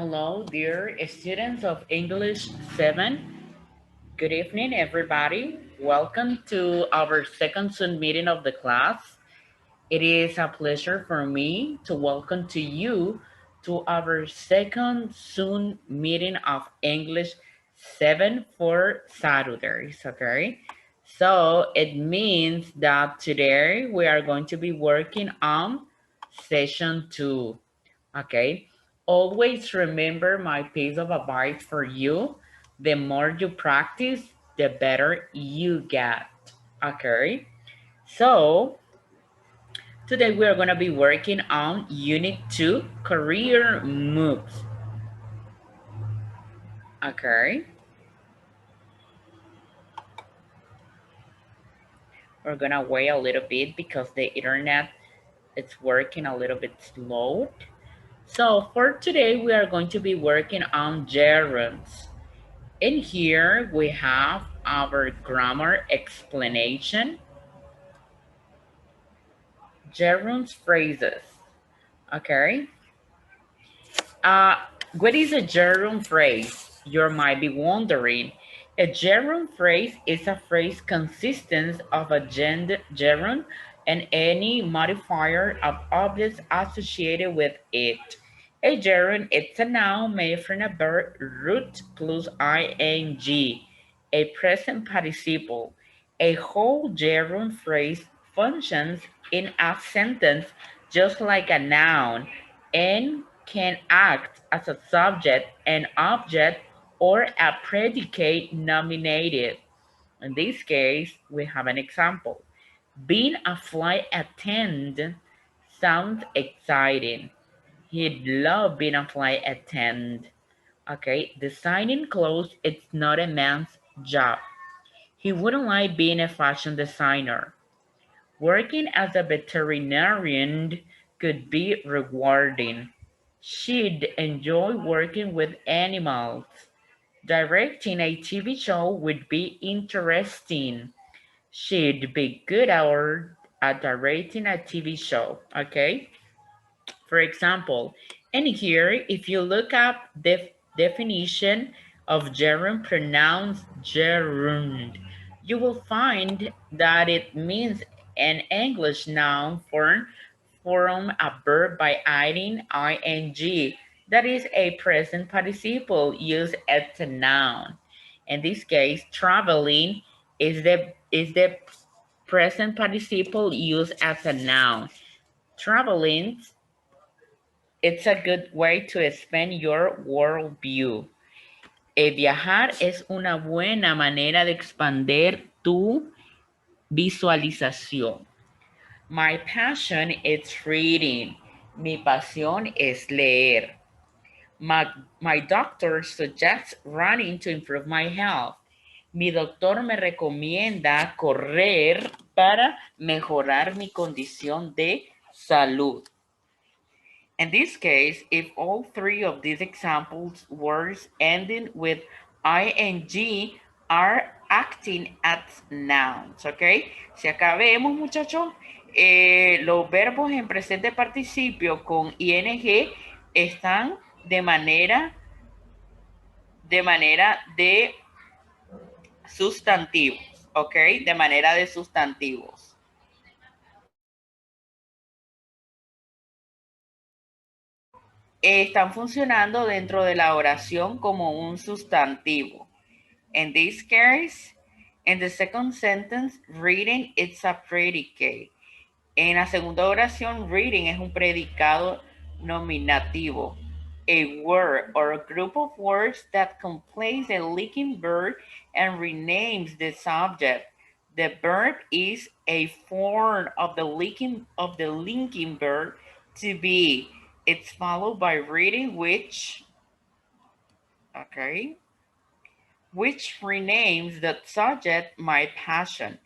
Hello, dear students of English 7. Good evening, everybody. Welcome to our second Zoom meeting of the class. It is a pleasure for me to welcome to you to our second Zoom meeting of English 7 for Saturdays, okay? So it means that today we are going to be working on session 2. Okay, always remember my piece of advice for you. The more you practice, the better you get. Okay, so today we are going to be working on Unit 2 career moves. Okay, we're going to wait a little bit because the internet is working a little bit slow. So for today, we are going to be working on gerunds. In here, we have our grammar explanation, gerunds phrases. Okay. Uh, what is a gerund phrase? You might be wondering. A gerund phrase is a phrase consisting of a gerund and any modifier of objects associated with it. A gerund is a noun made from a verb root plus ing, a present participle. A whole gerund phrase functions in a sentence just like a noun and can act as a subject, an object, or a predicate nominated. In this case, we have an example. Being a flight attendant sounds exciting. He'd love being a flight attendant. Okay, designing clothes is not a man's job. He wouldn't like being a fashion designer. Working as a veterinarian could be rewarding. She'd enjoy working with animals. Directing a TV show would be interesting. She'd be good at directing a TV show, okay? For example, and here, if you look up the definition of gerund, pronounced gerund, you will find that it means an English noun form a verb by adding ing. That is a present participle used as a noun. In this case, traveling is the present participle used as a noun. Traveling, it's a good way to expand your worldview. Viajar es una buena manera de expandir tu visualización. My passion is reading. Mi pasión es leer. My doctor suggests running to improve my health. Mi doctor me recomienda correr para mejorar mi condición de salud. In this case, if all three of these examples words ending with ing are acting as nouns, ¿ok? Si acá vemos, muchachos, los verbos en presente participio con ing están de manera de sustantivos, ¿ok? De manera de sustantivos. Están funcionando dentro de la oración como un sustantivo. In this case, in the second sentence, reading is a predicate. En la segunda oración, reading es un predicado nominativo. A word or a group of words that complains a linking verb and renames the subject. The verb is a form of the linking verb to be. It's followed by reading, which renames the subject my passion.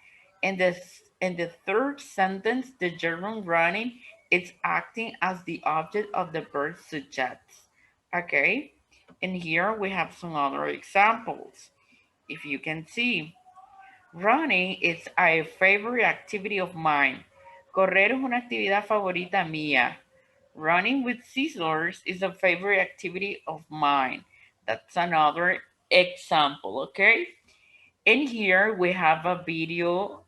In the third sentence, the gerund running is acting as the object of the verb suggests. Okay, and here we have some other examples. If you can see, running is a favorite activity of mine. Correr es una actividad favorita mía. Running with scissors is a favorite activity of mine. That's another example, okay? And here we have a video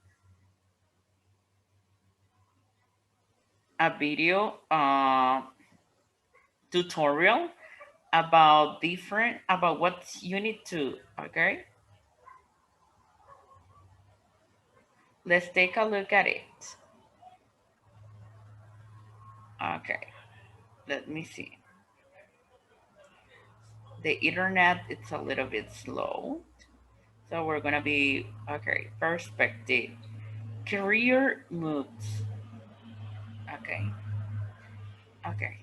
tutorial about what you need to, okay? Let's take a look at it. Okay, let me see. The internet, it's a little bit slow. So we're gonna be, okay, perspective. Career moves. Okay, okay.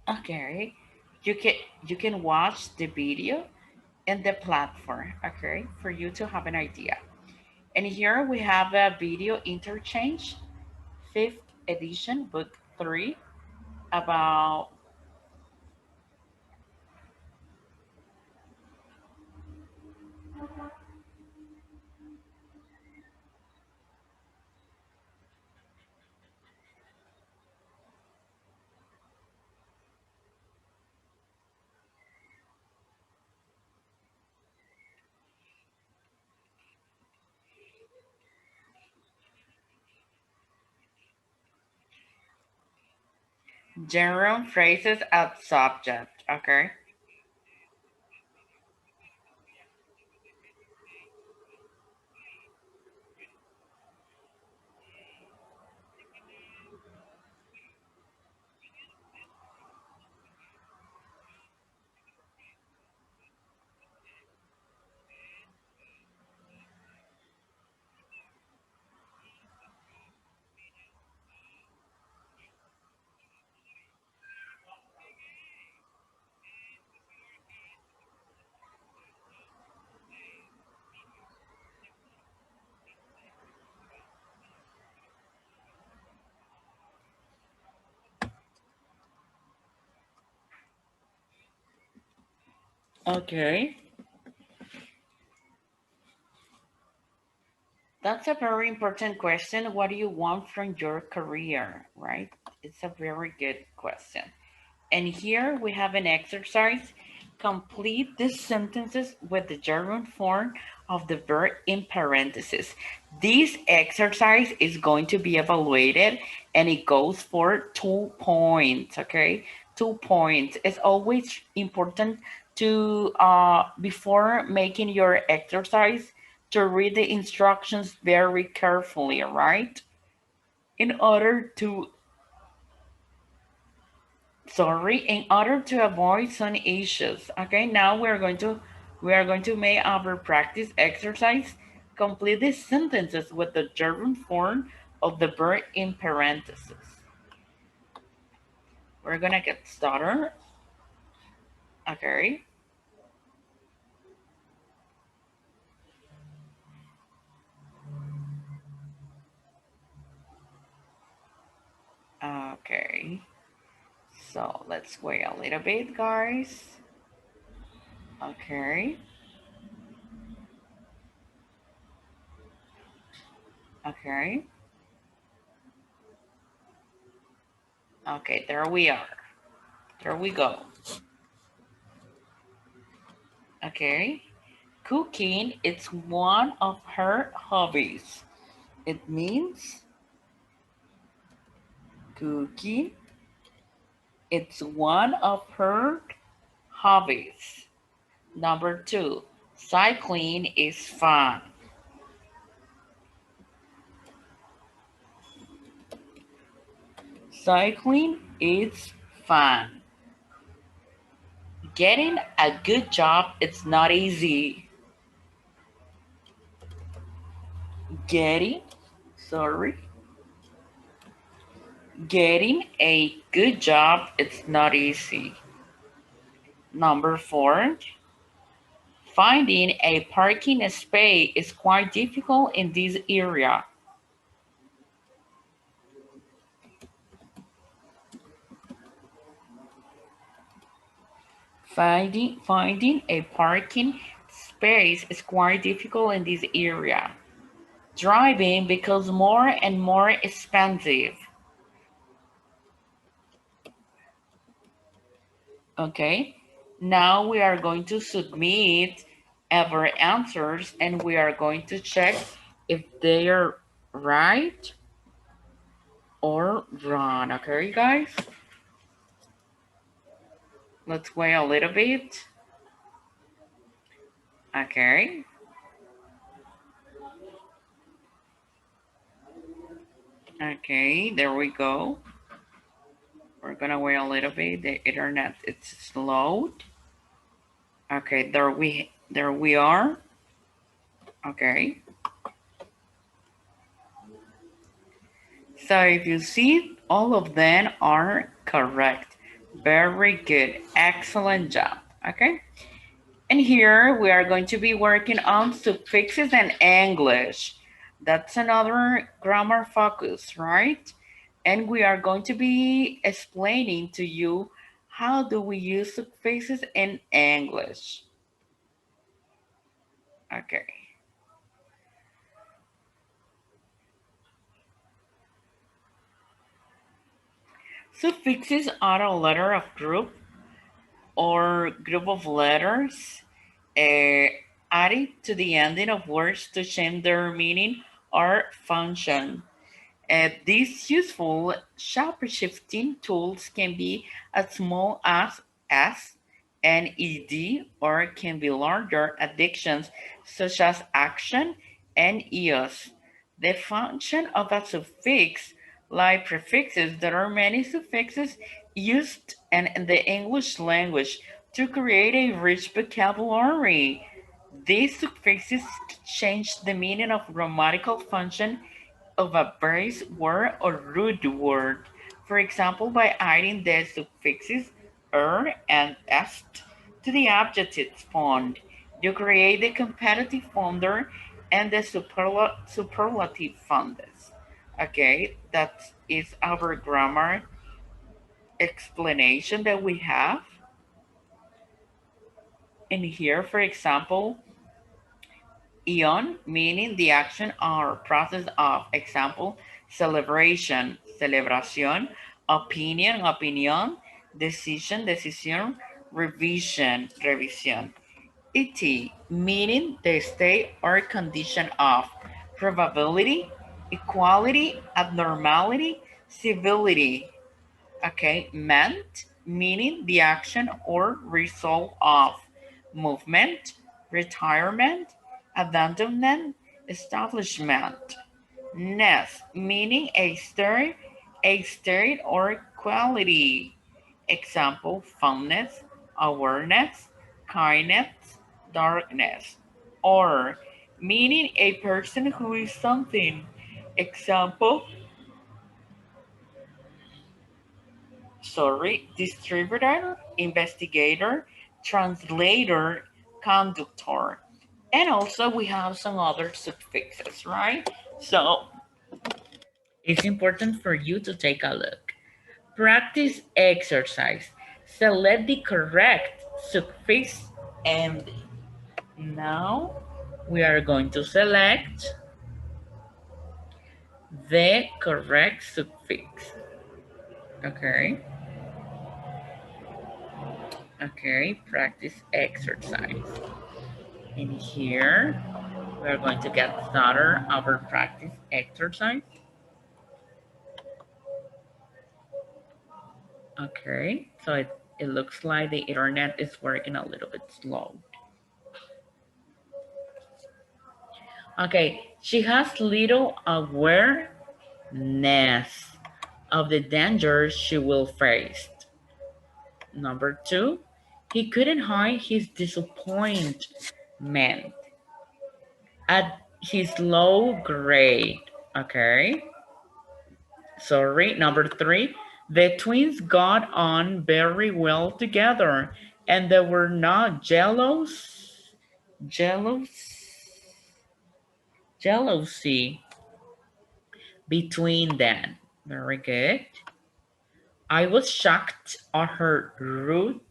Okay, you can you can watch the video and the platform, okay, for you to have an idea. And here we have a video interchange, fifth edition, book 3, about gerund phrases as subject, okay? Okay. That's a very important question. What do you want from your career, right? It's a very good question. And here we have an exercise. Complete these sentences with the gerund form of the verb in parentheses. This exercise is going to be evaluated and it goes for 2 points, okay? 2 points. It's always important to, before making your exercise, to read the instructions very carefully, right? In order to in order to avoid some issues. Okay, now we are going to make our practice exercise. Complete the sentences with the gerund form of the verb in parentheses. We're gonna get started. Okay. Okay, so let's wait a little bit, guys. Okay. Okay. Okay, there we are. There we go. Okay. Cooking is one of her hobbies. It means cooking. It's one of her hobbies. Number 2, cycling is fun. Cycling is fun. Getting a good job is not easy. Getting, sorry, getting a good job is not easy. Number 4, finding a parking space is quite difficult in this area. Finding a parking space is quite difficult in this area. Driving becomes more and more expensive. Okay, now we are going to submit our answers and we are going to check if they are right or wrong. Okay, guys? Let's wait a little bit. Okay. Okay, there we go. We're gonna wait a little bit. The internet is slowed. Okay, there we are. Okay. So if you see, all of them are correct. Very good. Excellent job. Okay. And here we are going to be working on suffixes and English. That's another grammar focus, right? And we are going to be explaining to you how do we use suffixes in English. Okay. Suffixes are a letter of group or group of letters added to the ending of words to change their meaning or function. These useful shape-shifting tools can be as small as S and ED or can be larger additions such as action and EOS. The function of a suffix, like prefixes, there are many suffixes used in the English language to create a rich vocabulary. These suffixes change the meaning of grammatical function of a base word or root word. For example, by adding the suffixes er and est to the adjective form, you create the comparative founder and the superlative founders. Okay, that is our grammar explanation that we have. And here, for example, Ion, meaning the action or process of, example, celebration, celebración, opinion, opinión, decision, decision, revision, revisión. Et, meaning the state or condition of, probability, equality, abnormality, civility. Okay, ment, meaning the action or result of, movement, retirement, abandonment, establishment. Ness, meaning a state or quality. Example, fondness, awareness, kindness, darkness. Or, meaning a person who is something. Example, distributor, investigator, translator, conductor. And also we have some other suffixes, right? So it's important for you to take a look. Practice exercise. Select the correct suffix and now we are going to select the correct suffix. Okay. Okay, practice exercise. In here, we're going to get started our practice exercise. Okay, so it looks like the internet is working a little bit slow. Okay, she has little awareness. of the dangers she will face. Number 2, he couldn't hide his disappointment at his low grade. Okay. Sorry. Number 3, the twins got on very well together and they were not jealous, jealousy between them. Very good. I was shocked at her rudeness.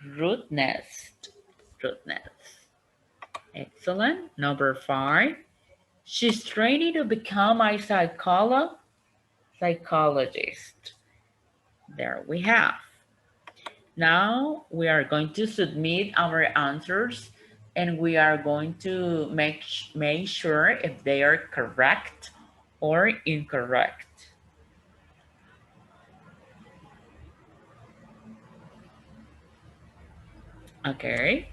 Rudeness. Excellent. Number 5. She's training to become a psychologist. There we have. Now we are going to submit our answers and we are going to make sure if they are correct or incorrect. Okay.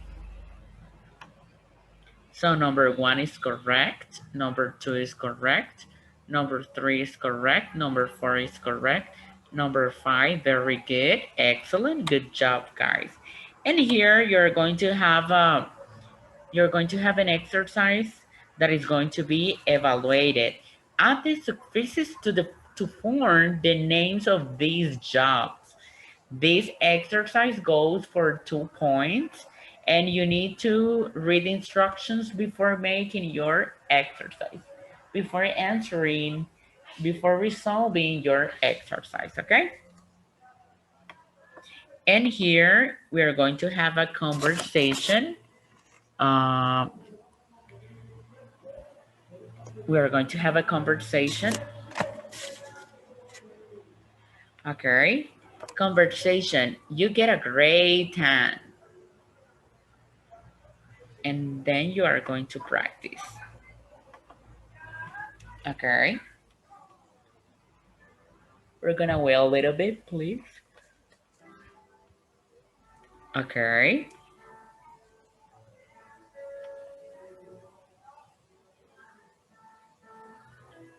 So number 1 is correct. Number 2 is correct. Number 3 is correct. Number 4 is correct. Number 5, very good. Excellent. Good job, guys. And here you're going to have an exercise that is going to be evaluated. Add the suffixes to form the names of these jobs. This exercise goes for 2 points and you need to read instructions before making your exercise, before resolving your exercise, okay? And here we are going to have a conversation. We are going to have a conversation. Okay. Conversation. You get a grade 10. And then you are going to practice. Okay. We're gonna wait a little bit, please. Okay.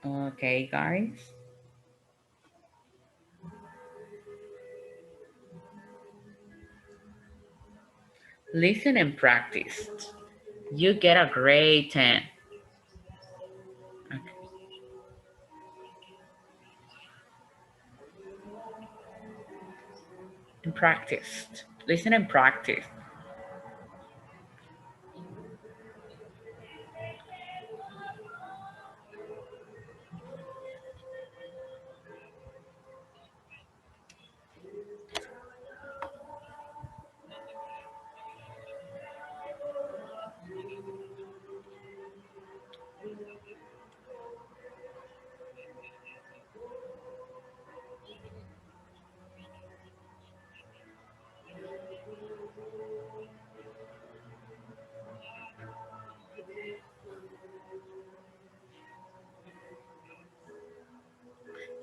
Okay, guys. Listen and practice. You get a grade 10. Okay. And practice. Listen and practice.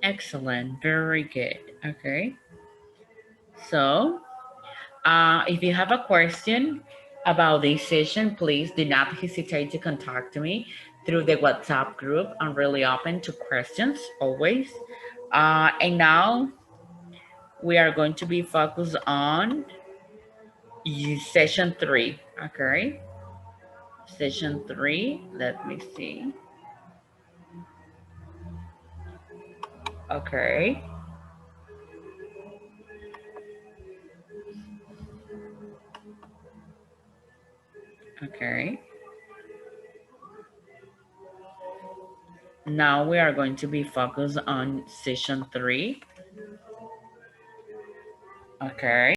Excellent. Very good. Okay. So, if you have a question about this session, please do not hesitate to contact me through the WhatsApp group. I'm really open to questions always. And now we are going to be focused on session 3. Okay. Session 3. Let me see. Okay. Okay. Now we are going to be focused on session 3. Okay.